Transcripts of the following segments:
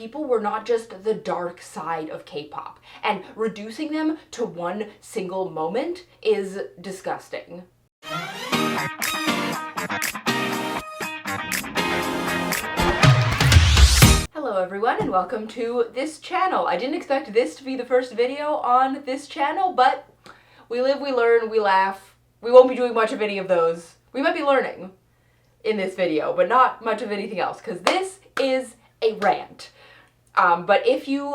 people were not just the dark side of K-pop, and reducing them to one single moment is disgusting. Hello everyone and welcome to this channel. I didn't expect this to be the first video on this channel, but we live, we learn, we laugh. We won't be doing much of any of those. We might be learning in this video, but not much of anything else, because this is a rant. But if you,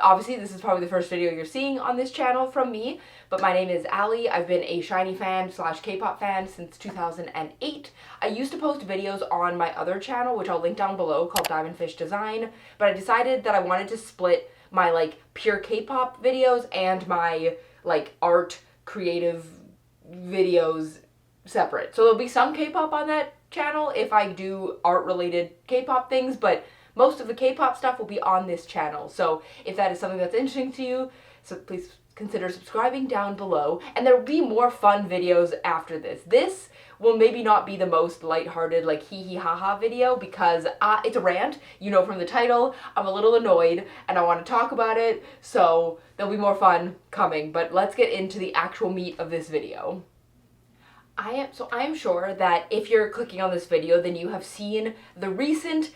obviously this is probably the first video you're seeing on this channel from me, but my name is Ali. I've been a SHINee fan / K-pop fan since 2008. I used to post videos on my other channel, which I'll link down below, called Diamondfish Design, but I decided that I wanted to split my pure K-pop videos and my art creative videos separate. So there'll be some K-pop on that channel if I do art related K-pop things, but most of the K-pop stuff will be on this channel. So if that is something that's interesting to you, so please consider subscribing down below, and there will be more fun videos after this. This will maybe not be the most lighthearted, hee hee ha ha video, because it's a rant, you know from the title. I'm a little annoyed and I want to talk about it, so there'll be more fun coming, but let's get into the actual meat of this video. I am sure that if you're clicking on this video, then you have seen the recent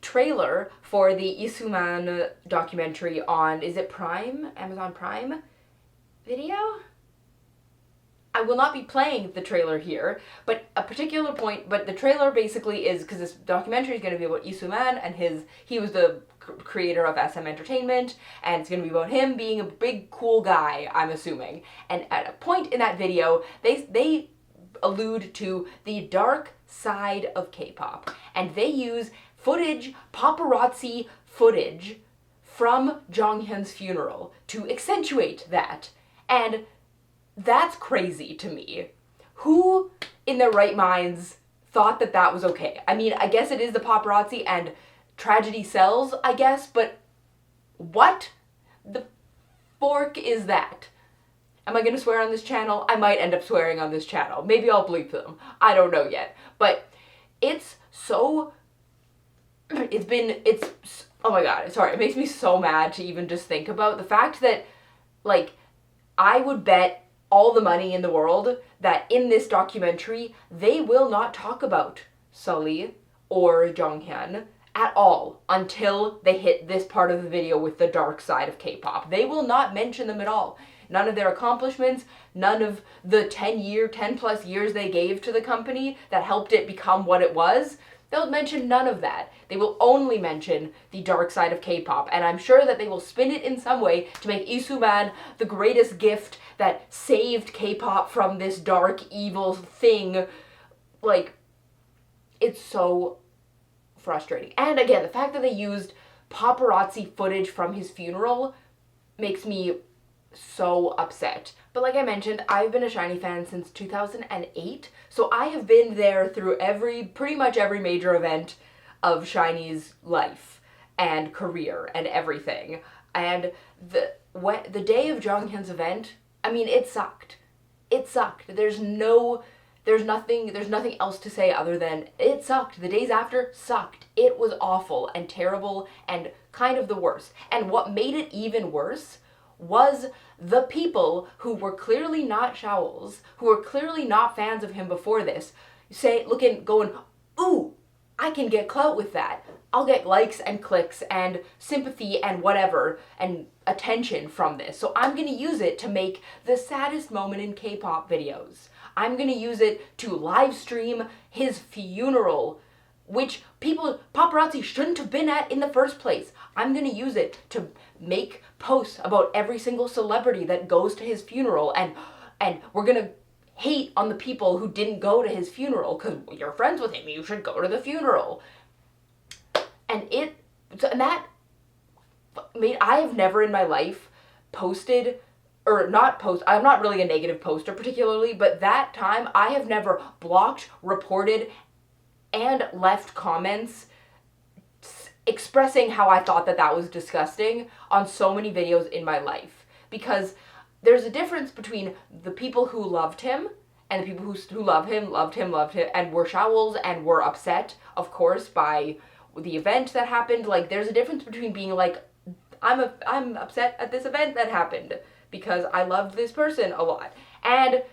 trailer for the Isuman documentary on, is it Prime? Amazon Prime Video? I will not be playing the trailer here, but a particular point, but the trailer basically is, because this documentary is going to be about Isuman and he was the creator of SM Entertainment, and it's going to be about him being a big cool guy, I'm assuming. And at a point in that video, they allude to the dark side of K-pop, and they use paparazzi footage from Jonghyun's funeral to accentuate that. And that's crazy to me. Who in their right minds thought that that was okay? I mean, I guess it is the paparazzi and tragedy sells, I guess, but what the fork is that? Am I going to swear on this channel? I might end up swearing on this channel. Maybe I'll bleep them. I don't know yet. But it's so... oh my god, sorry, it makes me so mad to even just think about the fact that, I would bet all the money in the world that in this documentary, they will not talk about Sully or Jonghyun at all until they hit this part of the video with the dark side of K-pop. They will not mention them at all. None of their accomplishments, none of the 10 plus years they gave to the company that helped it become what it was. They'll mention none of that. They will only mention the dark side of K-pop, and I'm sure that they will spin it in some way to make Isuman the greatest gift that saved K-pop from this dark, evil thing. It's so frustrating. And again, the fact that they used paparazzi footage from his funeral makes me so upset. But like I mentioned, I've been a SHINee fan since 2008, so I have been there through pretty much every major event of SHINee's life and career and everything. And the day of Jonghyun's event, I mean, it sucked. It sucked. There's nothing else to say other than it sucked. The days after sucked. It was awful and terrible and kind of the worst. And what made it even worse was the people who were clearly not Shaols, who were clearly not fans of him before this, going, ooh, I can get clout with that. I'll get likes and clicks and sympathy and whatever and attention from this. So I'm going to use it to make the saddest moment in K-pop videos. I'm going to use it to live stream his funeral, which paparazzi shouldn't have been at in the first place. I'm going to use it to make posts about every single celebrity that goes to his funeral, and we're going to hate on the people who didn't go to his funeral because you're friends with him, you should go to the funeral. And I have never in my life posted, or not post, I'm not really a negative poster particularly, but that time I have never blocked, reported, and left comments expressing how I thought that was disgusting on so many videos in my life. Because there's a difference between the people who loved him and the people who loved him, and were Shaols and were upset, of course, by the event that happened. Like, there's a difference between being like, I'm upset at this event that happened because I loved this person a lot, and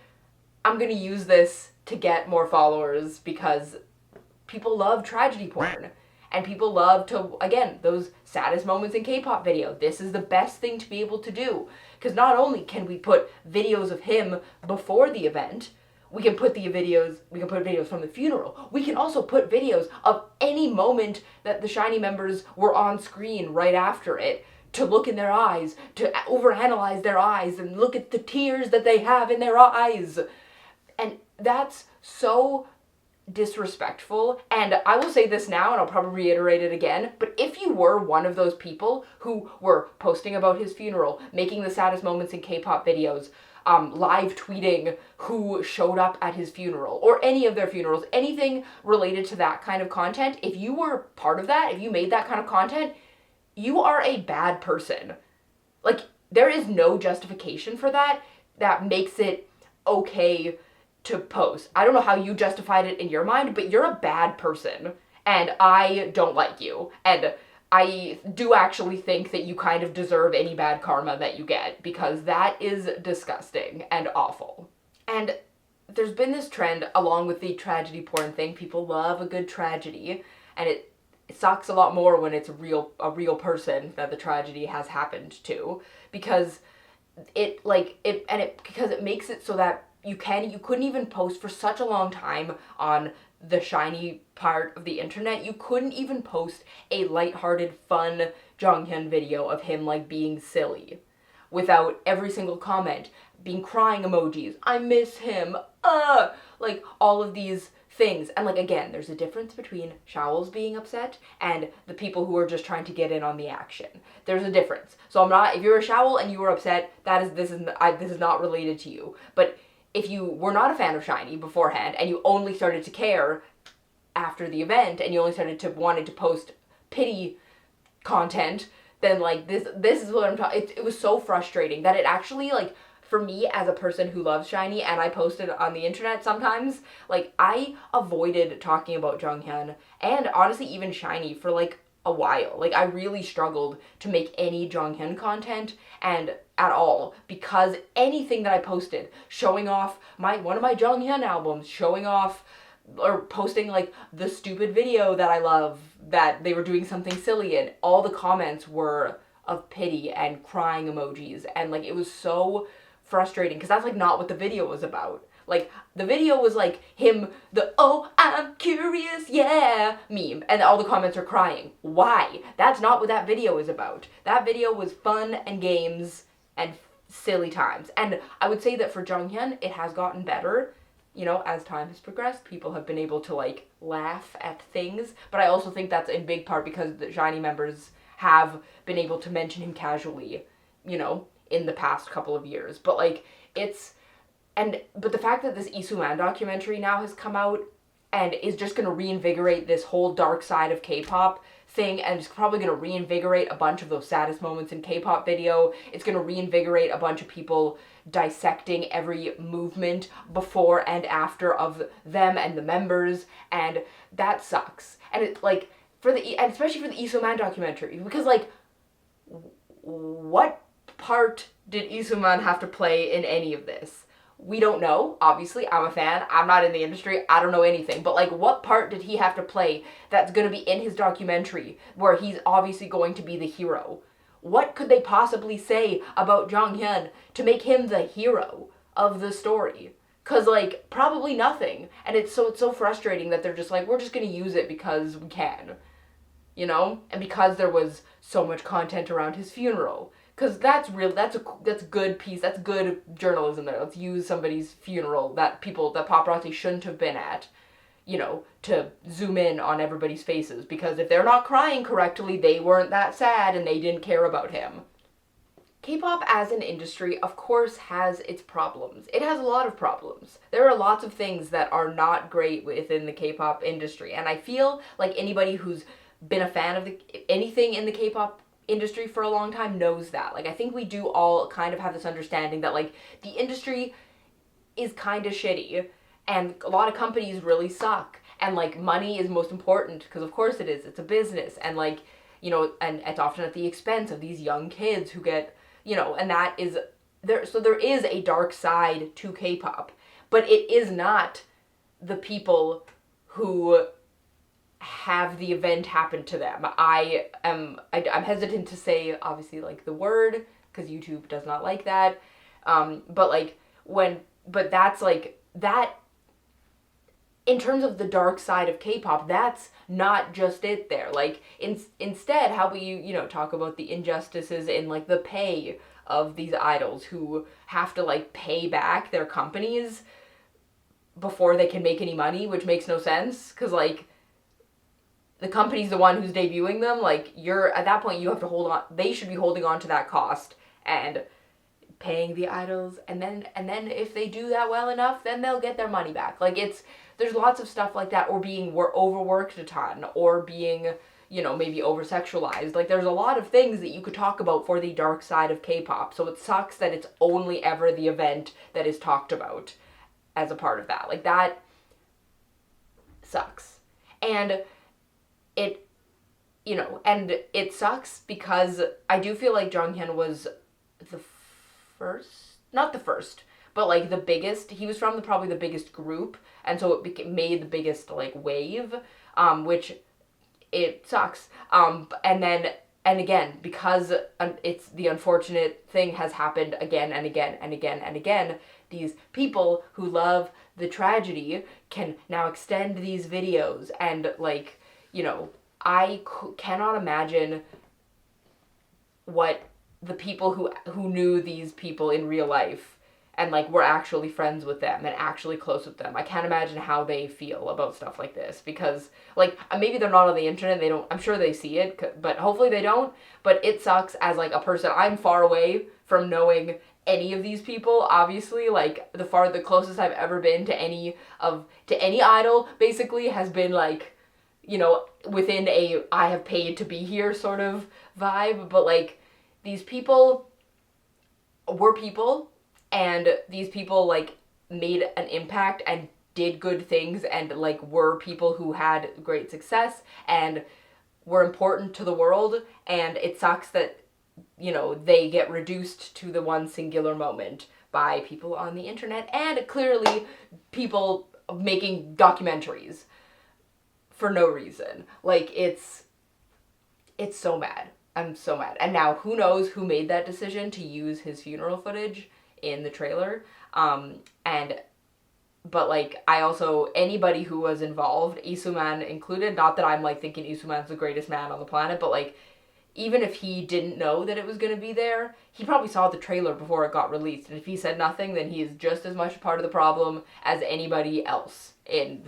I'm gonna use this to get more followers because people love tragedy porn. And people love to, again, those saddest moments in K-pop video. This is the best thing to be able to do. Because not only can we put videos of him before the event, we can put videos from the funeral. We can also put videos of any moment that the SHINee members were on screen right after it, to look in their eyes, to overanalyze their eyes, and look at the tears that they have in their eyes. And that's so disrespectful, and I will say this now, and I'll probably reiterate it again, but if you were one of those people who were posting about his funeral, making the saddest moments in K-pop videos, live tweeting who showed up at his funeral, or any of their funerals, anything related to that kind of content, if you were part of that, if you made that kind of content, you are a bad person. Like, there is no justification for that makes it okay to post. I don't know how you justified it in your mind, but you're a bad person, and I don't like you, and I do actually think that you kind of deserve any bad karma that you get, because that is disgusting and awful. And there's been this trend, along with the tragedy porn thing, people love a good tragedy, and it sucks a lot more when it's a real person that the tragedy has happened to, because it makes it so that you couldn't even post for such a long time on the SHINee part of the internet. You couldn't even post a lighthearted, fun Jonghyun video of him, like, being silly, without every single comment being crying emojis, I miss him, like, all of these things. And, like, again, there's a difference between Showls being upset and the people who are just trying to get in on the action. There's a difference. So if you're a Showl and you were upset, this is not related to you. But if you were not a fan of SHINee beforehand, and you only started to care after the event, and you only started to wanted to post pity content, then, like, this is what I'm talking. It was so frustrating that it actually, like, for me as a person who loves SHINee, and I posted on the internet sometimes, like, I avoided talking about Jonghyun, and honestly even SHINee, for, like, a while. Like, I really struggled to make any Jonghyun content, and at all, because anything that I posted showing off one of my Jonghyun albums, showing off or posting, like, the stupid video that I love that they were doing something silly in, all the comments were of pity and crying emojis, and, like, it was so frustrating, because that's, like, not what the video was about. Like, the video was, like, him, oh, I'm curious, yeah, meme, and all the comments are crying. Why? That's not what that video is about. That video was fun and games and silly times. And I would say that for Jonghyun, it has gotten better. You know, as time has progressed, people have been able to, like, laugh at things. But I also think that's in big part because the SHINee members have been able to mention him casually, you know, in the past couple of years. But, like, but the fact that this Isuman documentary now has come out and is just going to reinvigorate this whole dark side of K-pop thing, and it's probably going to reinvigorate a bunch of those saddest moments in K-pop video. It's going to reinvigorate a bunch of people dissecting every movement before and after of them and the members, and that sucks. And it's like, and especially for the Isuman documentary, because, like, what part did Isuman have to play in any of this? We don't know, obviously. I'm a fan. I'm not in the industry. I don't know anything. But, like, what part did he have to play that's going to be in his documentary where he's obviously going to be the hero? What could they possibly say about Jonghyun to make him the hero of the story? Because, like, probably nothing. And it's so frustrating that they're just like, we're just going to use it because we can. You know? And because there was so much content around his funeral. Because that's good piece, that's good journalism there. Let's use somebody's funeral that paparazzi shouldn't have been at, you know, to zoom in on everybody's faces. Because if they're not crying correctly, they weren't that sad and they didn't care about him. K-pop as an industry, of course, has its problems. It has a lot of problems. There are lots of things that are not great within the K-pop industry. And I feel like anybody who's been a fan of anything in the K-pop industry for a long time knows that. Like, I think we do all kind of have this understanding that, like, the industry is kind of shitty and a lot of companies really suck and like money is most important because of course it is. It's a business, and like, you know, and it's often at the expense of these young kids who get, you know, and that is there. So there is a dark side to K-pop, but it is not the people who have the event happen to them. I'm hesitant to say obviously like the word because YouTube does not like that. But like but that's like that in terms of the dark side of K-pop, that's not just it there. Like instead, how about you know, talk about the injustices in like the pay of these idols who have to like pay back their companies before they can make any money, which makes no sense because like the company's the one who's debuting them. Like you're at that point you have to hold on. They should be holding on to that cost and paying the idols, and then if they do that well enough, then they'll get their money back. Like there's lots of stuff like that, or being overworked a ton, or being, you know, maybe over-sexualized. Like there's a lot of things that you could talk about for the dark side of K-pop. So it sucks that it's only ever the event that is talked about as a part of that. Like that sucks. And it, you know, and it sucks because I do feel like Jonghyun was the not the first, but like the biggest. He was from probably the biggest group, and so it made the biggest like wave, which it sucks. And again, because it's the unfortunate thing has happened again and again and again and again. These people who love the tragedy can now extend these videos, and like, you know, I cannot imagine what the people who knew these people in real life and like were actually friends with them and actually close with them. I can't imagine how they feel about stuff like this, because like maybe they're not on the internet, they don't, I'm sure they see it, but hopefully they don't. But it sucks as like a person. I'm far away from knowing any of these people, obviously. Like the closest I've ever been to any idol basically has been like, you know, within a I have paid to be here sort of vibe. But like these people were people, and these people like made an impact and did good things, and like were people who had great success and were important to the world. And it sucks that, you know, they get reduced to the one singular moment by people on the internet, and clearly people making documentaries for no reason. Like it's so mad. I'm so mad. And now who knows who made that decision to use his funeral footage in the trailer. But like, I also, anybody who was involved, Isuman included, not that I'm like thinking Isuman's the greatest man on the planet, but like, even if he didn't know that it was going to be there, he probably saw the trailer before it got released. And if he said nothing, then he is just as much a part of the problem as anybody else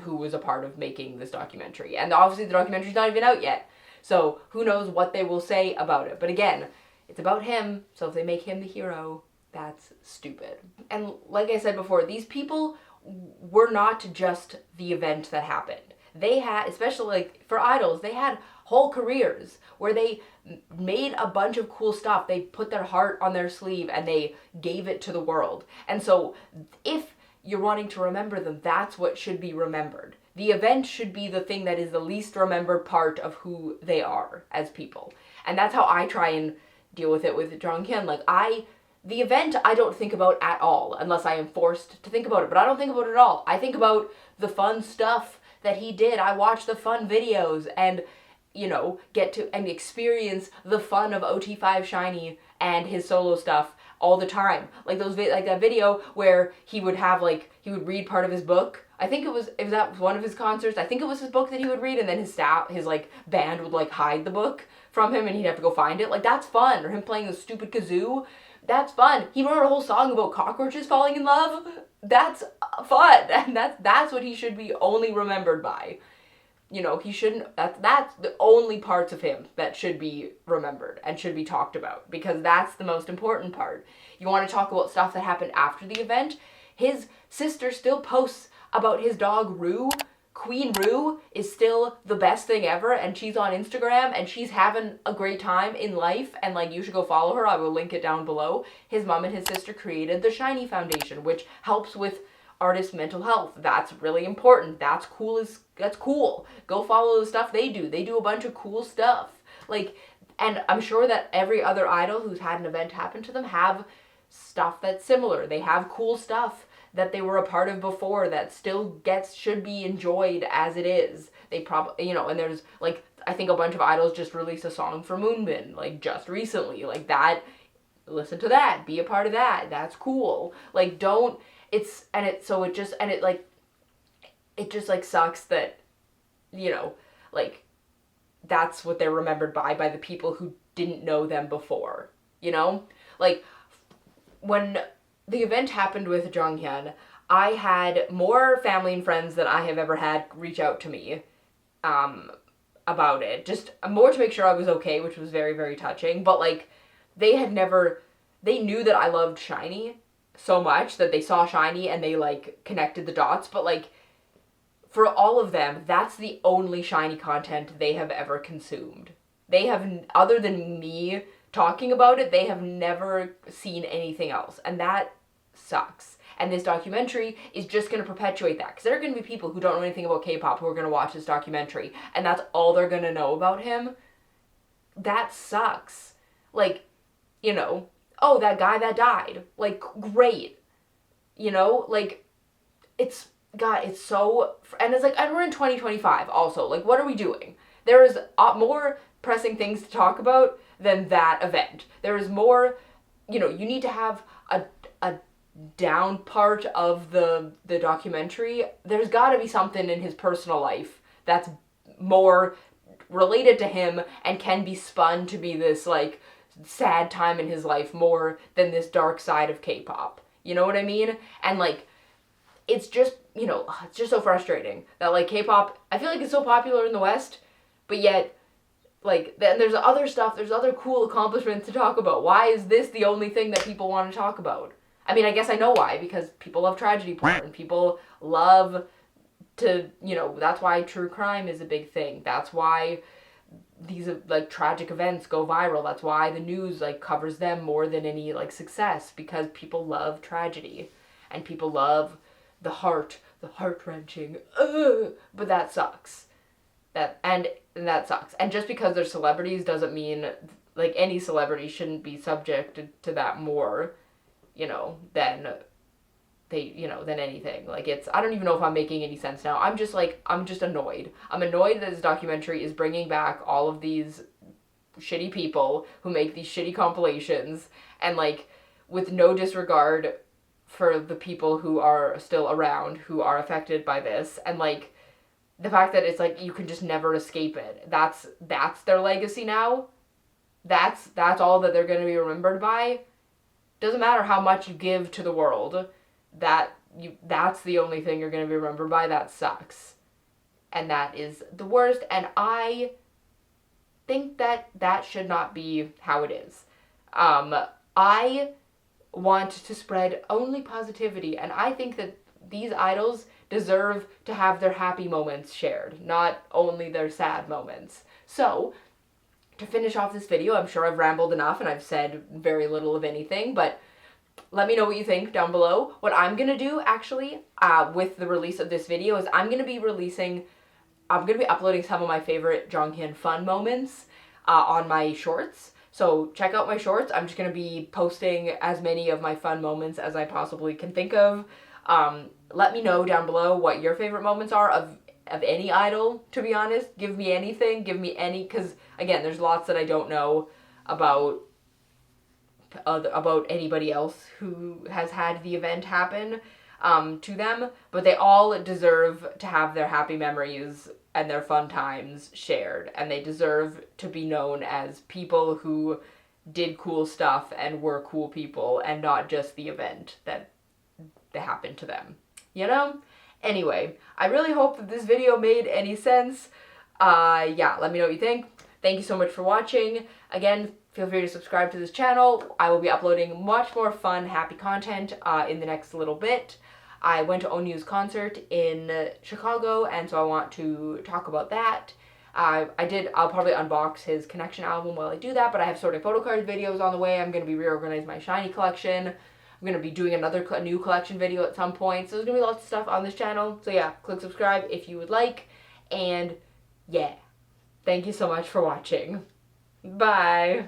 who was a part of making this documentary. And obviously the documentary's not even out yet. So who knows what they will say about it. But again, it's about him, so if they make him the hero, that's stupid. And like I said before, these people were not just the event that happened. They had, especially like for idols, they had whole careers where they made a bunch of cool stuff. They put their heart on their sleeve and they gave it to the world. And so if you're wanting to remember them, that's what should be remembered. The event should be the thing that is the least remembered part of who they are as people. And that's how I try and deal with it with Jonghyun. Like the event I don't think about at all unless I am forced to think about it. But I don't think about it at all. I think about the fun stuff that he did. I watch the fun videos and, you know, get to and experience the fun of OT5 Shiny and his solo stuff all the time. Like like that video where he would read part of his book. I think it was at one of his concerts. I think it was his book that he would read, and then his like band would like hide the book from him and he'd have to go find it. Like that's fun. Or him playing the stupid kazoo. That's fun. He wrote a whole song about cockroaches falling in love. That's fun. And that's what he should be only remembered by. You know, he shouldn't, that's the only parts of him that should be remembered and should be talked about, because that's the most important part. You want to talk about stuff that happened after the event? His sister still posts about his dog Rue. Queen Rue is still the best thing ever, and she's on Instagram and she's having a great time in life, and like you should go follow her. I will link it down below. His mom and his sister created the Shiny Foundation, which helps with artists' mental health. That's really important. That's cool. Go follow the stuff they do. They do a bunch of cool stuff. Like, and I'm sure that every other idol who's had an event happen to them have stuff that's similar. They have cool stuff that they were a part of before that still should be enjoyed as it is. They probably, and there's, like, I think a bunch of idols just released a song for Moonbin, like, just recently. Like, that, listen to that, be a part of that, that's cool. Like, it just, like, sucks that, like, that's what they're remembered by the people who didn't know them before, Like, when the event happened with Jonghyun, I had more family and friends than I have ever had reach out to me about it. Just more to make sure I was okay, which was very, very touching. But, like, they knew that I loved SHINee so much that they saw SHINee and they, like, connected the dots. But, like, for all of them, that's the only SHINee content they have ever consumed. They have, other than me talking about it, they have never seen anything else. And that sucks. And this documentary is just going to perpetuate that. Because there are going to be people who don't know anything about K-pop who are going to watch this documentary. And that's all they're going to know about him. That sucks. Like, oh, that guy that died. Like, great. Like, it's, God, it's so, and it's like, and we're in 2025 also. Like, what are we doing? There is more pressing things to talk about than that event. There is more, you need to have a down part of the documentary. There's got to be something in his personal life that's more related to him and can be spun to be this, like, sad time in his life more than this dark side of K-pop. You know what I mean? And, like, it's just, it's just so frustrating that, like, K-pop, I feel like it's so popular in the West, but yet, like, then there's other stuff, there's other cool accomplishments to talk about. Why is this the only thing that people want to talk about? I mean, I guess I know why, because people love tragedy porn. People love to, that's why true crime is a big thing. That's why these, like, tragic events go viral. That's why the news, like, covers them more than any, like, success, because people love tragedy. And people love the heart-wrenching, but that sucks. That sucks. And just because they're celebrities doesn't mean, like, any celebrity shouldn't be subjected to that more, than than anything. Like, I don't even know if I'm making any sense now. I'm just annoyed. I'm annoyed that this documentary is bringing back all of these shitty people who make these shitty compilations, and, like, with no disregard for the people who are still around, who are affected by this, and, like, the fact that it's, like, you can just never escape it. That's their legacy now. That's all that they're going to be remembered by. Doesn't matter how much you give to the world. That's the only thing you're going to be remembered by. That sucks. And that is the worst. And I think that should not be how it is. I want to spread only positivity. And I think that these idols deserve to have their happy moments shared, not only their sad moments. So, to finish off this video, I'm sure I've rambled enough and I've said very little of anything, but let me know what you think down below. What I'm gonna do, actually, with the release of this video is I'm gonna be uploading some of my favorite Jonghyun fun moments on my shorts. So check out my shorts. I'm just gonna be posting as many of my fun moments as I possibly can think of. Let me know down below what your favorite moments are of any idol, to be honest. Give me anything, because, again, there's lots that I don't know about anybody else who has had the event happen to them, but they all deserve to have their happy memories and their fun times shared, and they deserve to be known as people who did cool stuff and were cool people, and not just the event that happened to them, Anyway, I really hope that this video made any sense. Yeah, let me know what you think. Thank you so much for watching. Again, feel free to subscribe to this channel. I will be uploading much more fun, happy content in the next little bit. I went to Onyu's concert in Chicago, and so I want to talk about that. I'll probably unbox his Connection album while I do that, but I have sorting photo card videos on the way. I'm going to be reorganizing my SHINee collection. We're going to be doing a new collection video at some point. So there's going to be lots of stuff on this channel. So yeah, click subscribe if you would like. And yeah, thank you so much for watching. Bye.